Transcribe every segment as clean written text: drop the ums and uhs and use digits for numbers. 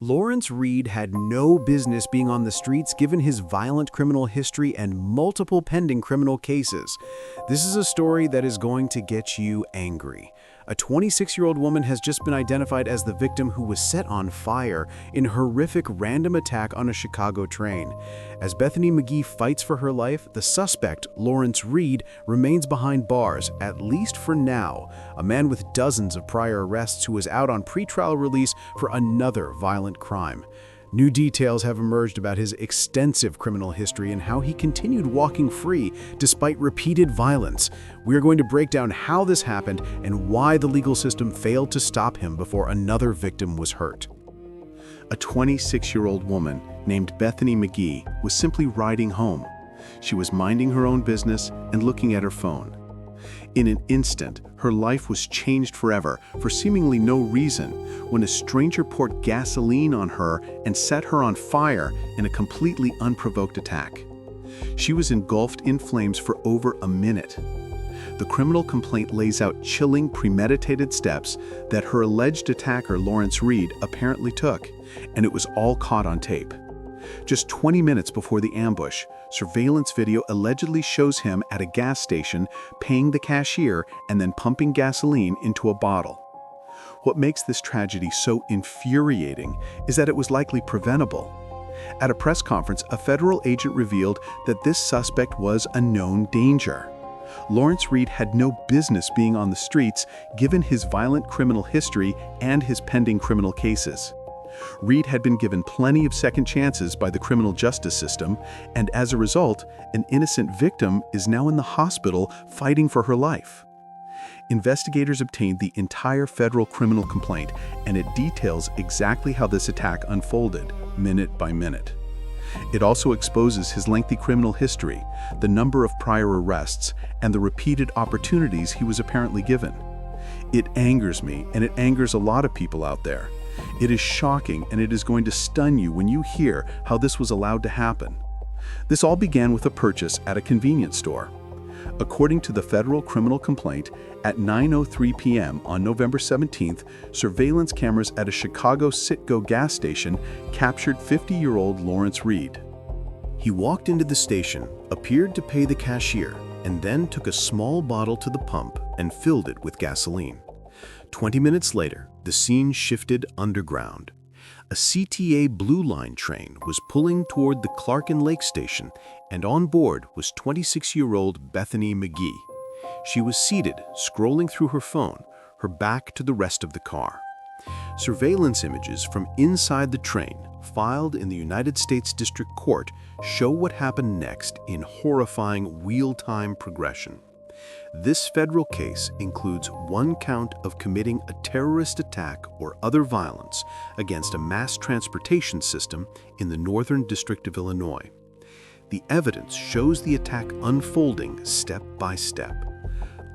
Lawrence Reed had no business being on the streets given his violent criminal history and multiple pending criminal cases. This is a story that is going to get you angry. A 26-year-old woman has just been identified as the victim who was set on fire in a horrific random attack on a Chicago train. As Bethany McGee fights for her life, the suspect, Lawrence Reed, remains behind bars, at least for now, a man with dozens of prior arrests who was out on pretrial release for another violent crime. New details have emerged about his extensive criminal history and how he continued walking free despite repeated violence. We are going to break down how this happened and why the legal system failed to stop him before another victim was hurt. A 26-year-old woman named Bethany McGee was simply riding home. She was minding her own business and looking at her phone. In an instant, her life was changed forever for seemingly no reason when a stranger poured gasoline on her and set her on fire in a completely unprovoked attack. She was engulfed in flames for over a minute. The criminal complaint lays out chilling, premeditated steps that her alleged attacker, Lawrence Reed, apparently took, and it was all caught on tape. Just 20 minutes before the ambush, surveillance video allegedly shows him at a gas station paying the cashier and then pumping gasoline into a bottle. What makes this tragedy so infuriating is that it was likely preventable. At a press conference, a federal agent revealed that this suspect was a known danger. Lawrence Reed had no business being on the streets given his violent criminal history and his pending criminal cases. Reed had been given plenty of second chances by the criminal justice system, and as a result, an innocent victim is now in the hospital fighting for her life. Investigators obtained the entire federal criminal complaint, and it details exactly how this attack unfolded, minute by minute. It also exposes his lengthy criminal history, the number of prior arrests, and the repeated opportunities he was apparently given. It angers me, and it angers a lot of people out there. It is shocking, and it is going to stun you when you hear how this was allowed to happen. This all began with a purchase at a convenience store. According to the federal criminal complaint, at 9:03 p.m. on November 17th, surveillance cameras at a Chicago Citgo gas station captured 50-year-old Lawrence Reed. He walked into the station, appeared to pay the cashier, and then took a small bottle to the pump and filled it with gasoline. 20 minutes later, the scene shifted underground. A CTA Blue Line train was pulling toward the Clark and Lake station, and on board was 26-year-old Bethany McGee. She was seated, scrolling through her phone, her back to the rest of the car. Surveillance images from inside the train, filed in the United States District Court, show what happened next in horrifying real-time progression. This federal case includes one count of committing a terrorist attack or other violence against a mass transportation system in the Northern District of Illinois. The evidence shows the attack unfolding step by step.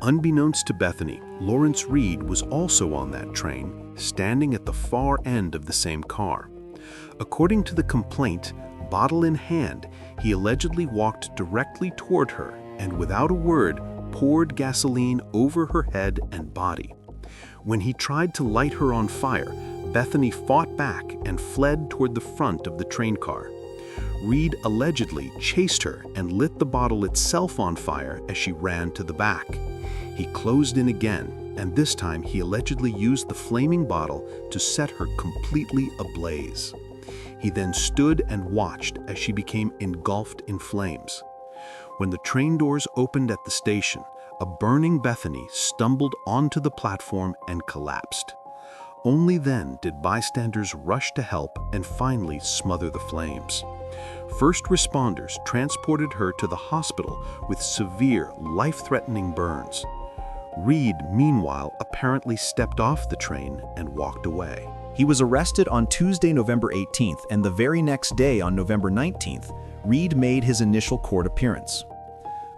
Unbeknownst to Bethany, Lawrence Reed was also on that train, standing at the far end of the same car. According to the complaint, bottle in hand, he allegedly walked directly toward her and without a word, poured gasoline over her head and body. When he tried to light her on fire, Bethany fought back and fled toward the front of the train car. Reed allegedly chased her and lit the bottle itself on fire as she ran to the back. He closed in again, and this time he allegedly used the flaming bottle to set her completely ablaze. He then stood and watched as she became engulfed in flames. When the train doors opened at the station, a burning Bethany stumbled onto the platform and collapsed. Only then did bystanders rush to help and finally smother the flames. First responders transported her to the hospital with severe, life-threatening burns. Reed, meanwhile, apparently stepped off the train and walked away. He was arrested on Tuesday, November 18th, and the very next day, on November 19th, Reed made his initial court appearance.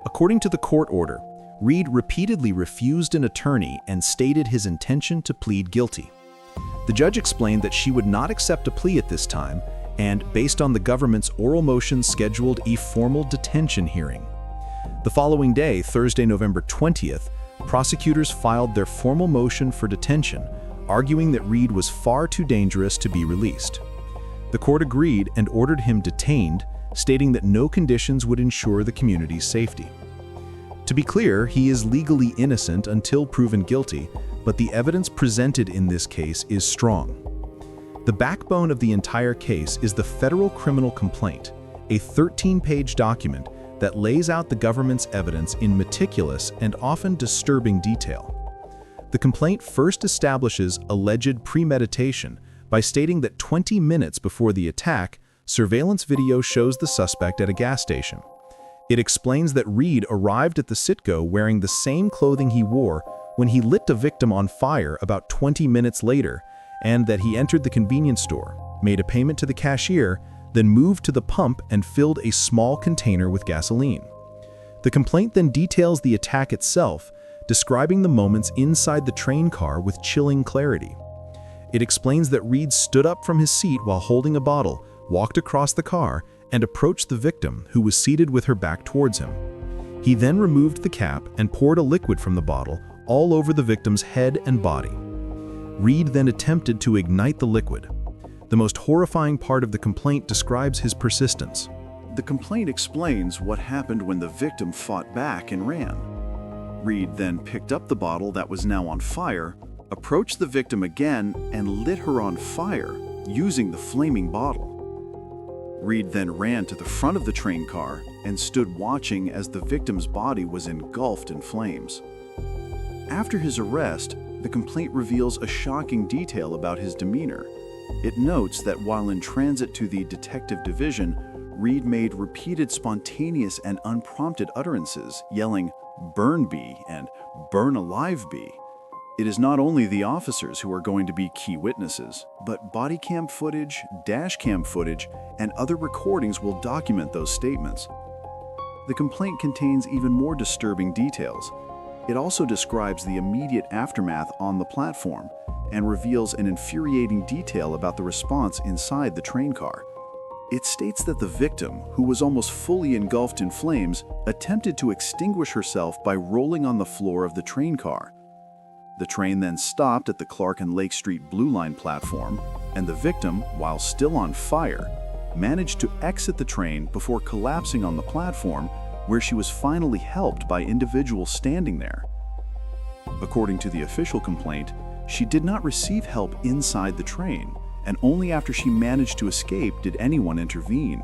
According to the court order, Reed repeatedly refused an attorney and stated his intention to plead guilty. The judge explained that she would not accept a plea at this time and, based on the government's oral motion, scheduled a formal detention hearing. The following day, Thursday, November 20th, prosecutors filed their formal motion for detention, arguing that Reed was far too dangerous to be released. The court agreed and ordered him detained, stating that no conditions would ensure the community's safety. To be clear, he is legally innocent until proven guilty, but the evidence presented in this case is strong. The backbone of the entire case is the federal criminal complaint, a 13-page document that lays out the government's evidence in meticulous and often disturbing detail. The complaint first establishes alleged premeditation by stating that 20 minutes before the attack, surveillance video shows the suspect at a gas station. It explains that Reed arrived at the Citgo wearing the same clothing he wore when he lit the victim on fire about 20 minutes later, and that he entered the convenience store, made a payment to the cashier, then moved to the pump and filled a small container with gasoline. The complaint then details the attack itself, describing the moments inside the train car with chilling clarity. It explains that Reed stood up from his seat while holding a bottle, walked across the car, and approached the victim, who was seated with her back towards him. He then removed the cap and poured a liquid from the bottle all over the victim's head and body. Reed then attempted to ignite the liquid. The most horrifying part of the complaint describes his persistence. The complaint explains what happened when the victim fought back and ran. Reed then picked up the bottle that was now on fire, approached the victim again, and lit her on fire using the flaming bottle. Reed then ran to the front of the train car and stood watching as the victim's body was engulfed in flames. After his arrest, the complaint reveals a shocking detail about his demeanor. It notes that while in transit to the detective division, Reed made repeated spontaneous and unprompted utterances, yelling, "Burn bee" and "Burn alive bee." It is not only the officers who are going to be key witnesses, but body cam footage, dash cam footage, and other recordings will document those statements. The complaint contains even more disturbing details. It also describes the immediate aftermath on the platform and reveals an infuriating detail about the response inside the train car. It states that the victim, who was almost fully engulfed in flames, attempted to extinguish herself by rolling on the floor of the train car. The train then stopped at the Clark and Lake Street Blue Line platform, and the victim, while still on fire, managed to exit the train before collapsing on the platform, where she was finally helped by individuals standing there. According to the official complaint, she did not receive help inside the train, and only after she managed to escape did anyone intervene.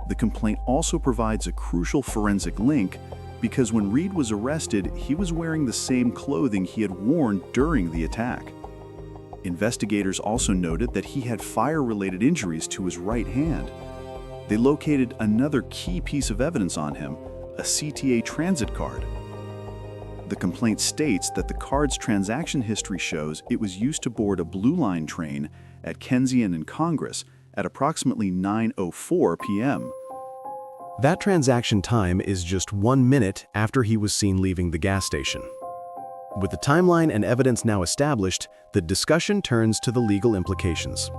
The complaint also provides a crucial forensic link because when Reed was arrested, he was wearing the same clothing he had worn during the attack. Investigators also noted that he had fire-related injuries to his right hand. They located another key piece of evidence on him, a CTA transit card. The complaint states that the card's transaction history shows it was used to board a Blue Line train at Kensington and Congress at approximately 9:04 p.m. That transaction time is just 1 minute after he was seen leaving the gas station. With the timeline and evidence now established, the discussion turns to the legal implications.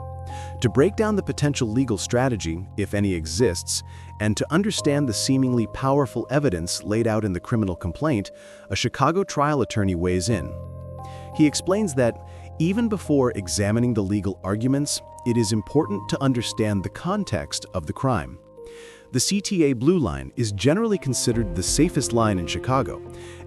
To break down the potential legal strategy, if any exists, and to understand the seemingly powerful evidence laid out in the criminal complaint, a Chicago trial attorney weighs in. He explains that, even before examining the legal arguments, it is important to understand the context of the crime. The CTA Blue Line is generally considered the safest line in Chicago,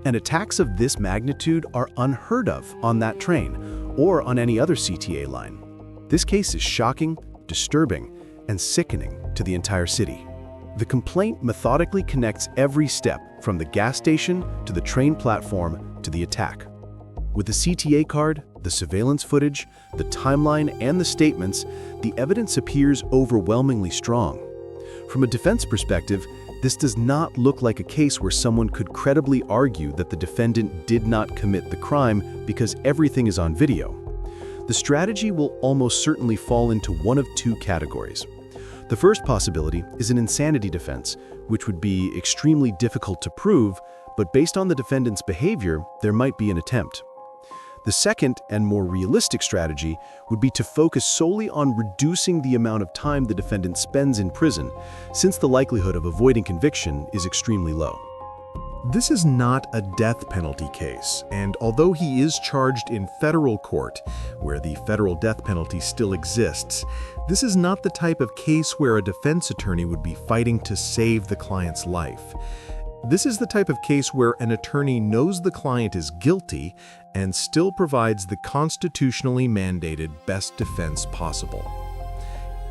and attacks of this magnitude are unheard of on that train or on any other CTA line. This case is shocking, disturbing, and sickening to the entire city. The complaint methodically connects every step from the gas station to the train platform to the attack. With the CTA card, the surveillance footage, the timeline, and the statements, the evidence appears overwhelmingly strong. From a defense perspective, this does not look like a case where someone could credibly argue that the defendant did not commit the crime because everything is on video. The strategy will almost certainly fall into one of two categories. The first possibility is an insanity defense, which would be extremely difficult to prove, but based on the defendant's behavior, there might be an attempt. The second and more realistic strategy would be to focus solely on reducing the amount of time the defendant spends in prison, since the likelihood of avoiding conviction is extremely low. This is not a death penalty case, and although he is charged in federal court, where the federal death penalty still exists, this is not the type of case where a defense attorney would be fighting to save the client's life. This is the type of case where an attorney knows the client is guilty and still provides the constitutionally mandated best defense possible.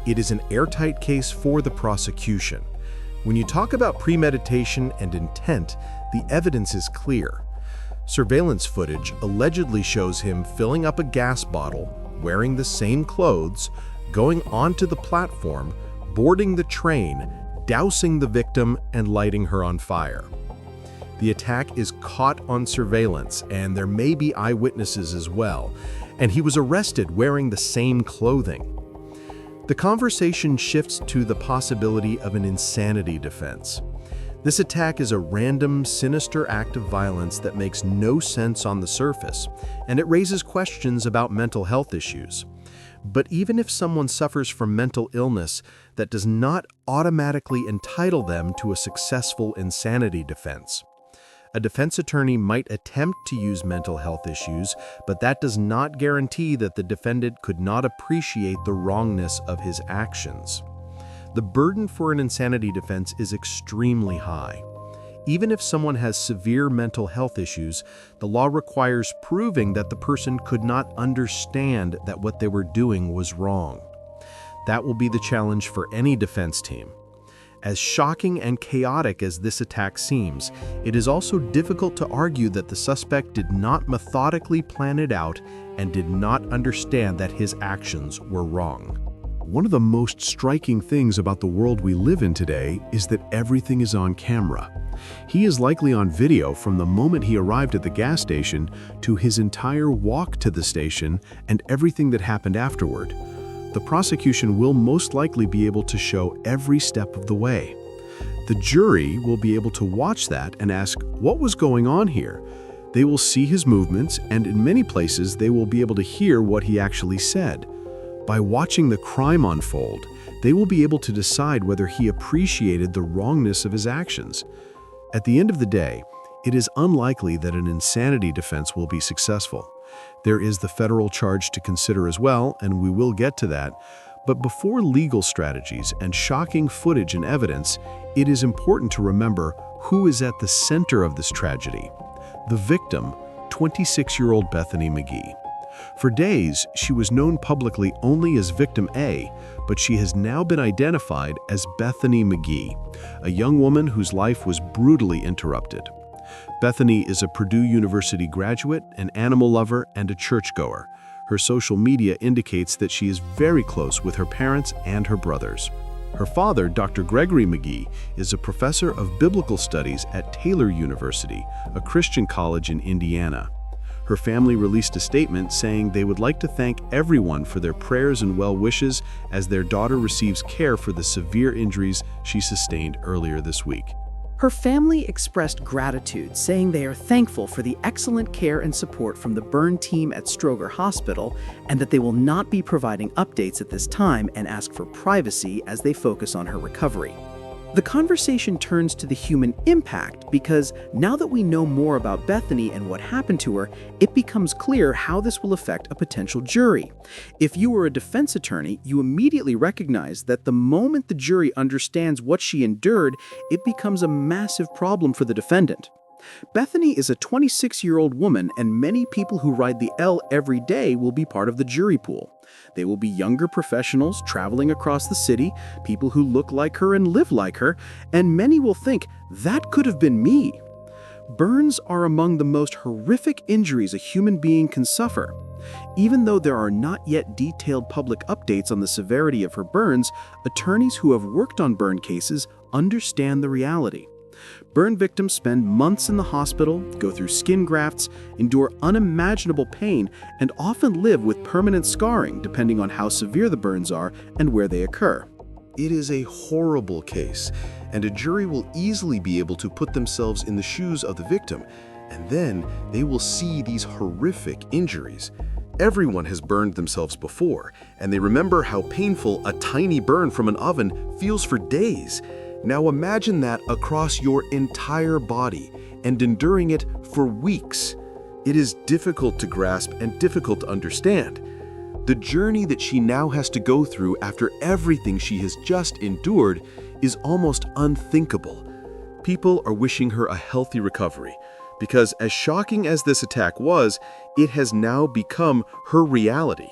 It is an airtight case for the prosecution. When you talk about premeditation and intent, the evidence is clear. Surveillance footage allegedly shows him filling up a gas bottle, wearing the same clothes, going onto the platform, boarding the train, dousing the victim, and lighting her on fire. The attack is caught on surveillance, and there may be eyewitnesses as well, and he was arrested wearing the same clothing. The conversation shifts to the possibility of an insanity defense. This attack is a random, sinister act of violence that makes no sense on the surface, and it raises questions about mental health issues. But even if someone suffers from mental illness, that does not automatically entitle them to a successful insanity defense. A defense attorney might attempt to use mental health issues, but that does not guarantee that the defendant could not appreciate the wrongness of his actions. The burden for an insanity defense is extremely high. Even if someone has severe mental health issues, the law requires proving that the person could not understand that what they were doing was wrong. That will be the challenge for any defense team. As shocking and chaotic as this attack seems, it is also difficult to argue that the suspect did not methodically plan it out and did not understand that his actions were wrong. One of the most striking things about the world we live in today is that everything is on camera. He is likely on video from the moment he arrived at the gas station to his entire walk to the station and everything that happened afterward. The prosecution will most likely be able to show every step of the way. The jury will be able to watch that and ask, what was going on here? They will see his movements, and in many places they will be able to hear what he actually said. By watching the crime unfold, they will be able to decide whether he appreciated the wrongness of his actions. At the end of the day, it is unlikely that an insanity defense will be successful. There is the federal charge to consider as well, and we will get to that. But before legal strategies and shocking footage and evidence, it is important to remember who is at the center of this tragedy. The victim, 26-year-old Bethany McGee. For days, she was known publicly only as Victim A, but she has now been identified as Bethany McGee, a young woman whose life was brutally interrupted. Bethany is a Purdue University graduate, an animal lover, and a churchgoer. Her social media indicates that she is very close with her parents and her brothers. Her father, Dr. Gregory McGee, is a professor of biblical studies at Taylor University, a Christian college in Indiana. Her family released a statement saying they would like to thank everyone for their prayers and well wishes as their daughter receives care for the severe injuries she sustained earlier this week. Her family expressed gratitude, saying they are thankful for the excellent care and support from the burn team at Stroger Hospital and that they will not be providing updates at this time and ask for privacy as they focus on her recovery. The conversation turns to the human impact because now that we know more about Bethany and what happened to her, it becomes clear how this will affect a potential jury. If you were a defense attorney, you immediately recognize that the moment the jury understands what she endured, it becomes a massive problem for the defendant. Bethany is a 26-year-old woman, and many people who ride the L every day will be part of the jury pool. They will be younger professionals traveling across the city, people who look like her and live like her, and many will think, that could have been me. Burns are among the most horrific injuries a human being can suffer. Even though there are not yet detailed public updates on the severity of her burns, attorneys who have worked on burn cases understand the reality. Burn victims spend months in the hospital, go through skin grafts, endure unimaginable pain, and often live with permanent scarring depending on how severe the burns are and where they occur. It is a horrible case, and a jury will easily be able to put themselves in the shoes of the victim, and then they will see these horrific injuries. Everyone has burned themselves before, and they remember how painful a tiny burn from an oven feels for days. Now imagine that across your entire body, and enduring it for weeks. It is difficult to grasp and difficult to understand. The journey that she now has to go through after everything she has just endured is almost unthinkable. People are wishing her a healthy recovery, because as shocking as this attack was, it has now become her reality.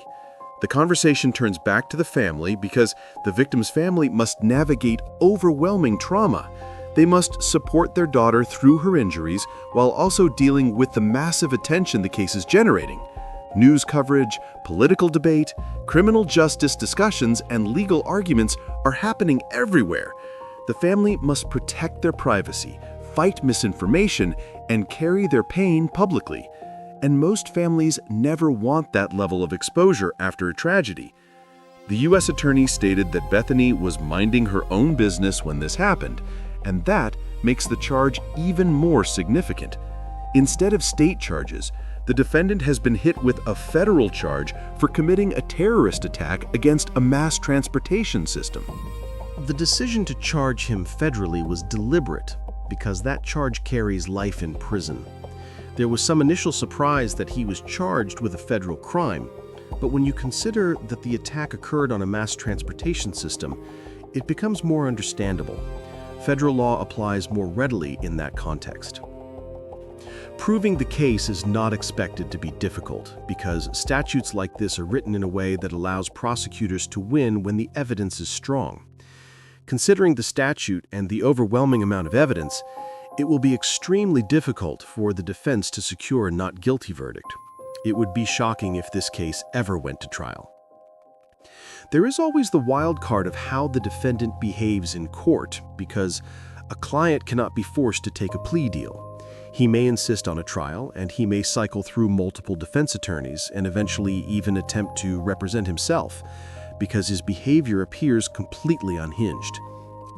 The conversation turns back to the family because the victim's family must navigate overwhelming trauma. They must support their daughter through her injuries while also dealing with the massive attention the case is generating. News coverage, political debate, criminal justice discussions, and legal arguments are happening everywhere. The family must protect their privacy, fight misinformation, and carry their pain publicly. And most families never want that level of exposure after a tragedy. The U.S. attorney stated that Bethany was minding her own business when this happened, and that makes the charge even more significant. Instead of state charges, the defendant has been hit with a federal charge for committing a terrorist attack against a mass transportation system. The decision to charge him federally was deliberate because that charge carries life in prison. There was some initial surprise that he was charged with a federal crime, but when you consider that the attack occurred on a mass transportation system, it becomes more understandable. Federal law applies more readily in that context. Proving the case is not expected to be difficult because statutes like this are written in a way that allows prosecutors to win when the evidence is strong. Considering the statute and the overwhelming amount of evidence, it will be extremely difficult for the defense to secure a not guilty verdict. It would be shocking if this case ever went to trial. There is always the wild card of how the defendant behaves in court, because a client cannot be forced to take a plea deal. He may insist on a trial, and he may cycle through multiple defense attorneys and eventually even attempt to represent himself, because his behavior appears completely unhinged.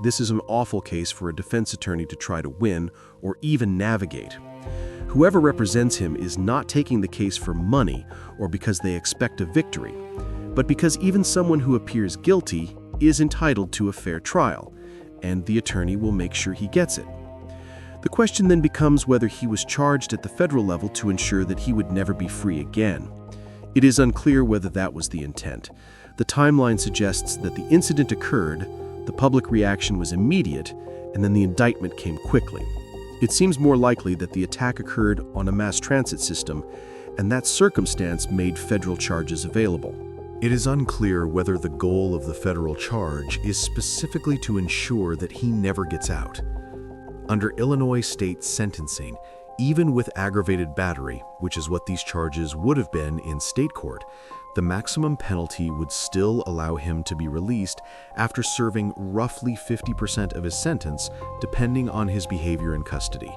This is an awful case for a defense attorney to try to win or even navigate. Whoever represents him is not taking the case for money or because they expect a victory, but because even someone who appears guilty is entitled to a fair trial, and the attorney will make sure he gets it. The question then becomes whether he was charged at the federal level to ensure that he would never be free again. It is unclear whether that was the intent. The timeline suggests that the incident occurred, the public reaction was immediate, and then the indictment came quickly. It seems more likely that the attack occurred on a mass transit system, and that circumstance made federal charges available. It is unclear whether the goal of the federal charge is specifically to ensure that he never gets out. Under Illinois state sentencing, even with aggravated battery, which is what these charges would have been in state court, the maximum penalty would still allow him to be released after serving roughly 50% of his sentence, depending on his behavior in custody.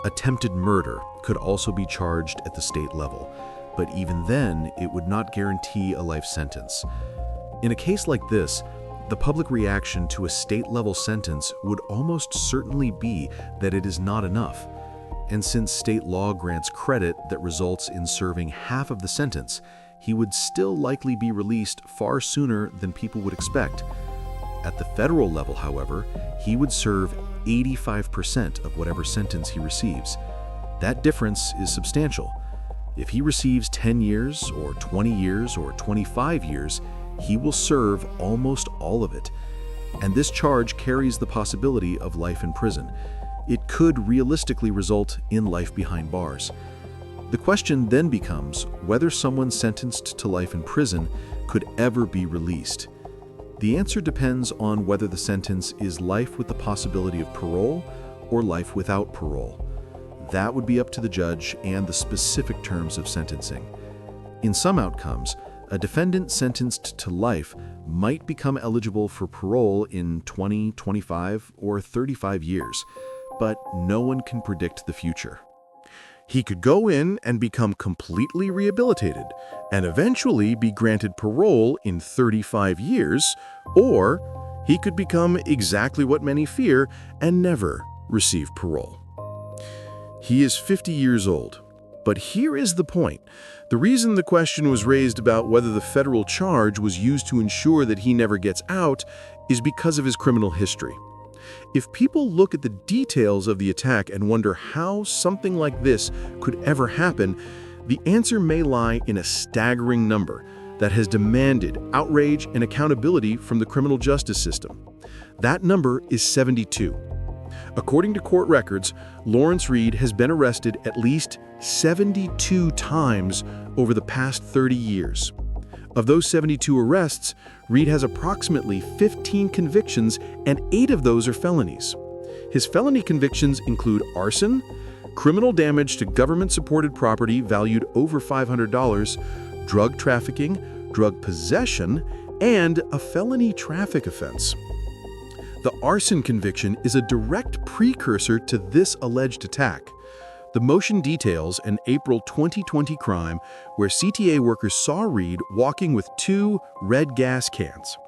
Attempted murder could also be charged at the state level, but even then, it would not guarantee a life sentence. In a case like this, the public reaction to a state-level sentence would almost certainly be that it is not enough. And since state law grants credit that results in serving half of the sentence, he would still likely be released far sooner than people would expect. At the federal level, however, he would serve 85% of whatever sentence he receives. That difference is substantial. If he receives 10 years or 20 years or 25 years, he will serve almost all of it. And this charge carries the possibility of life in prison. It could realistically result in life behind bars. The question then becomes whether someone sentenced to life in prison could ever be released. The answer depends on whether the sentence is life with the possibility of parole or life without parole. That would be up to the judge and the specific terms of sentencing. In some outcomes, a defendant sentenced to life might become eligible for parole in 20, 25, or 35 years, but no one can predict the future. He could go in and become completely rehabilitated and eventually be granted parole in 35 years, or he could become exactly what many fear and never receive parole. He is 50 years old, but here is the point. The reason the question was raised about whether the federal charge was used to ensure that he never gets out is because of his criminal history. If people look at the details of the attack and wonder how something like this could ever happen, the answer may lie in a staggering number that has demanded outrage and accountability from the criminal justice system. That number is 72. According to court records, Lawrence Reed has been arrested at least 72 times over the past 30 years. Of those 72 arrests, Reed has approximately 15 convictions, and 8 of those are felonies. His felony convictions include arson, criminal damage to government-supported property valued over $500, drug trafficking, drug possession, and a felony traffic offense. The arson conviction is a direct precursor to this alleged attack. The motion details an April 2020 crime where CTA workers saw Reed walking with 2 red gas cans.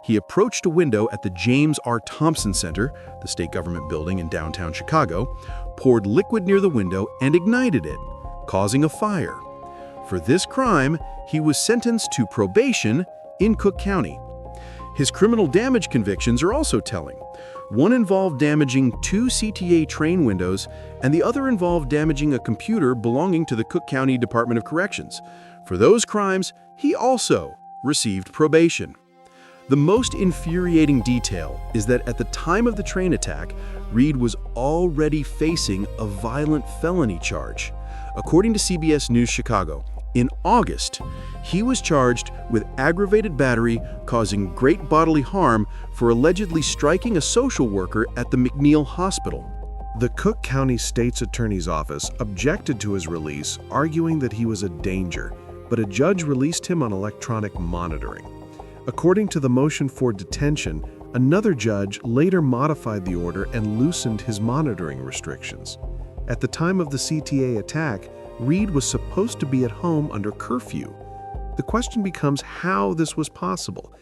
He approached a window at the James R. Thompson Center, the state government building in downtown Chicago, poured liquid near the window and ignited it, causing a fire. For this crime, he was sentenced to probation in Cook County. His criminal damage convictions are also telling. One involved damaging 2 CTA train windows, and the other involved damaging a computer belonging to the Cook County Department of Corrections. For those crimes, he also received probation. The most infuriating detail is that at the time of the train attack, Reed was already facing a violent felony charge. According to CBS News Chicago, in August, he was charged with aggravated battery causing great bodily harm for allegedly striking a social worker at the McNeil Hospital. The Cook County State's Attorney's Office objected to his release, arguing that he was a danger, but a judge released him on electronic monitoring. According to the motion for detention, another judge later modified the order and loosened his monitoring restrictions. At the time of the CTA attack, Reed was supposed to be at home under curfew. The question becomes how this was possible.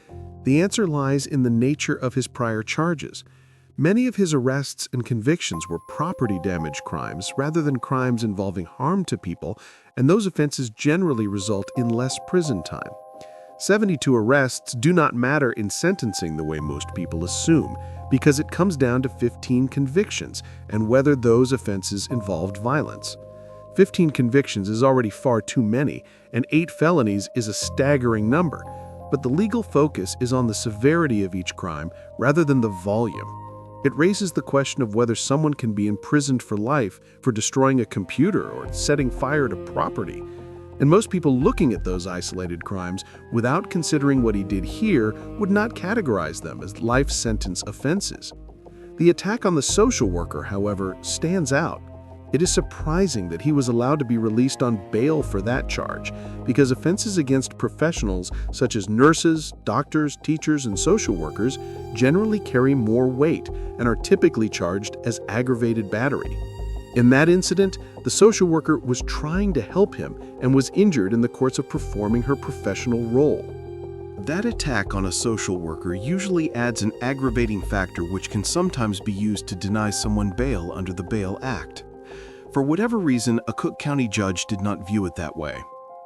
The answer lies in the nature of his prior charges. Many of his arrests and convictions were property damage crimes rather than crimes involving harm to people, and those offenses generally result in less prison time. 72 arrests do not matter in sentencing the way most people assume, because it comes down to 15 convictions and whether those offenses involved violence. 15 convictions is already far too many, and 8 felonies is a staggering number, but the legal focus is on the severity of each crime rather than the volume. It raises the question of whether someone can be imprisoned for life for destroying a computer or setting fire to property. And most people looking at those isolated crimes without considering what he did here would not categorize them as life sentence offenses. The attack on the social worker, however, stands out. It is surprising that he was allowed to be released on bail for that charge, because offenses against professionals such as nurses, doctors, teachers, and social workers generally carry more weight and are typically charged as aggravated battery. In that incident, the social worker was trying to help him and was injured in the course of performing her professional role. That attack on a social worker usually adds an aggravating factor which can sometimes be used to deny someone bail under the Bail Act. For whatever reason, a Cook County judge did not view it that way.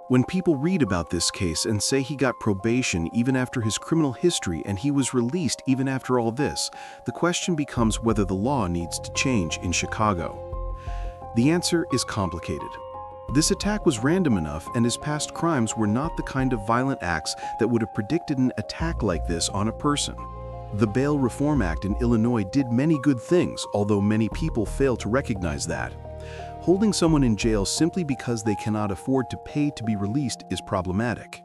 When people read about this case and say he got probation even after his criminal history and he was released even after all this, the question becomes whether the law needs to change in Chicago. The answer is complicated. This attack was random enough, and his past crimes were not the kind of violent acts that would have predicted an attack like this on a person. The Bail Reform Act in Illinois did many good things, although many people fail to recognize that. Holding someone in jail simply because they cannot afford to pay to be released is problematic.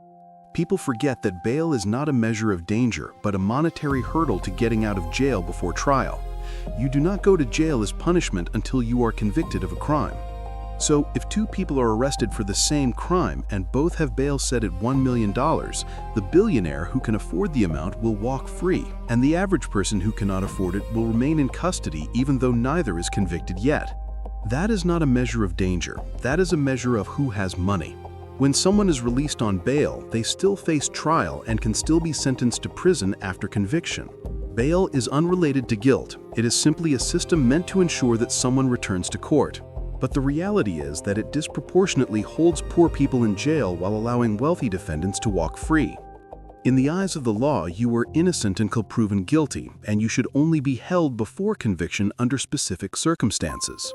People forget that bail is not a measure of danger, but a monetary hurdle to getting out of jail before trial. You do not go to jail as punishment until you are convicted of a crime. So, if 2 people are arrested for the same crime and both have bail set at $1 million, the billionaire who can afford the amount will walk free, and the average person who cannot afford it will remain in custody even though neither is convicted yet. That is not a measure of danger. That is a measure of who has money. When someone is released on bail, they still face trial and can still be sentenced to prison after conviction. Bail is unrelated to guilt. It is simply a system meant to ensure that someone returns to court. But the reality is that it disproportionately holds poor people in jail while allowing wealthy defendants to walk free. In the eyes of the law, you were innocent until proven guilty, and you should only be held before conviction under specific circumstances.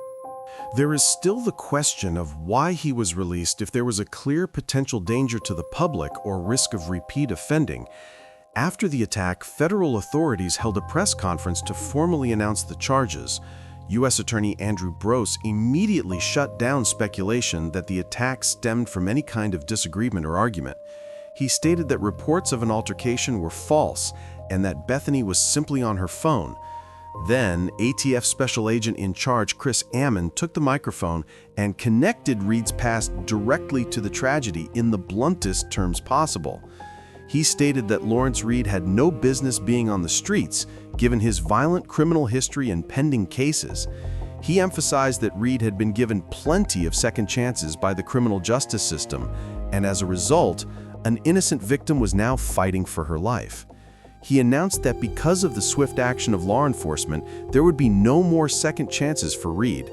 There is still the question of why he was released if there was a clear potential danger to the public or risk of repeat offending. After the attack, federal authorities held a press conference to formally announce the charges. U.S. Attorney Andrew Brose immediately shut down speculation that the attack stemmed from any kind of disagreement or argument. He stated that reports of an altercation were false and that Bethany was simply on her phone. Then, ATF Special Agent in charge Chris Ammon took the microphone and connected Reed's past directly to the tragedy in the bluntest terms possible. He stated that Lawrence Reed had no business being on the streets, given his violent criminal history and pending cases. He emphasized that Reed had been given plenty of second chances by the criminal justice system, and as a result, an innocent victim was now fighting for her life. He announced that because of the swift action of law enforcement, there would be no more second chances for Reed.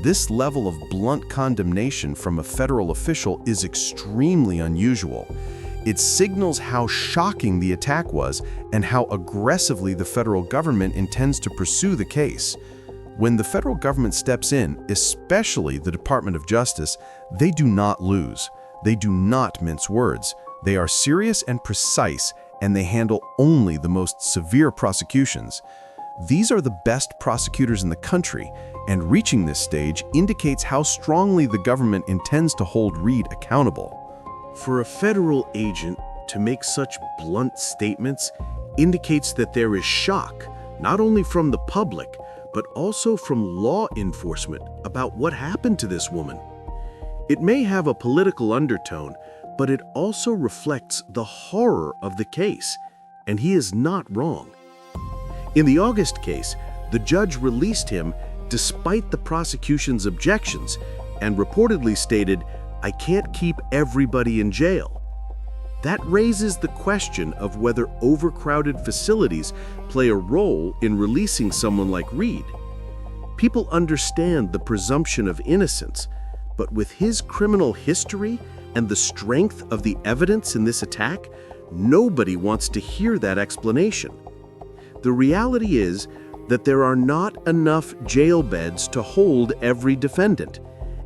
This level of blunt condemnation from a federal official is extremely unusual. It signals how shocking the attack was and how aggressively the federal government intends to pursue the case. When the federal government steps in, especially the Department of Justice, they do not lose. They do not mince words. They are serious and precise, and they handle only the most severe prosecutions. These are the best prosecutors in the country, and reaching this stage indicates how strongly the government intends to hold Reed accountable. For a federal agent to make such blunt statements indicates that there is shock, not only from the public, but also from law enforcement about what happened to this woman. It may have a political undertone, but it also reflects the horror of the case, and he is not wrong. In the August case, the judge released him despite the prosecution's objections and reportedly stated, "I can't keep everybody in jail." That raises the question of whether overcrowded facilities play a role in releasing someone like Reed. People understand the presumption of innocence, but with his criminal history and the strength of the evidence in this attack, nobody wants to hear that explanation. The reality is that there are not enough jail beds to hold every defendant,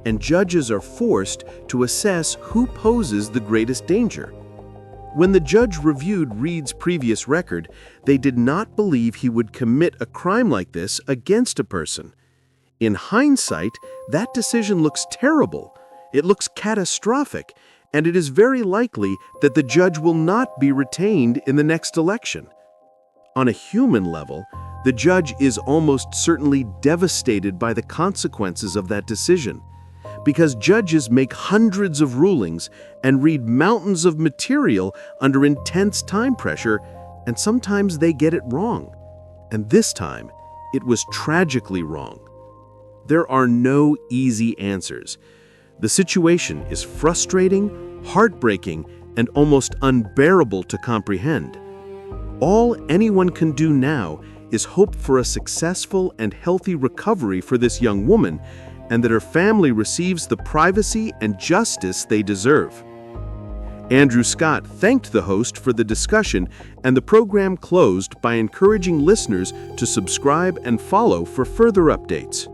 and judges are forced to assess who poses the greatest danger. When the judge reviewed Reed's previous record, they did not believe he would commit a crime like this against a person. In hindsight, that decision looks terrible. It looks catastrophic, and it is very likely that the judge will not be retained in the next election. On a human level, the judge is almost certainly devastated by the consequences of that decision, because judges make hundreds of rulings and read mountains of material under intense time pressure, and sometimes they get it wrong. And this time, it was tragically wrong. There are no easy answers. The situation is frustrating, heartbreaking, and almost unbearable to comprehend. All anyone can do now is hope for a successful and healthy recovery for this young woman, and that her family receives the privacy and justice they deserve. Andrew Scott thanked the host for the discussion, and the program closed by encouraging listeners to subscribe and follow for further updates.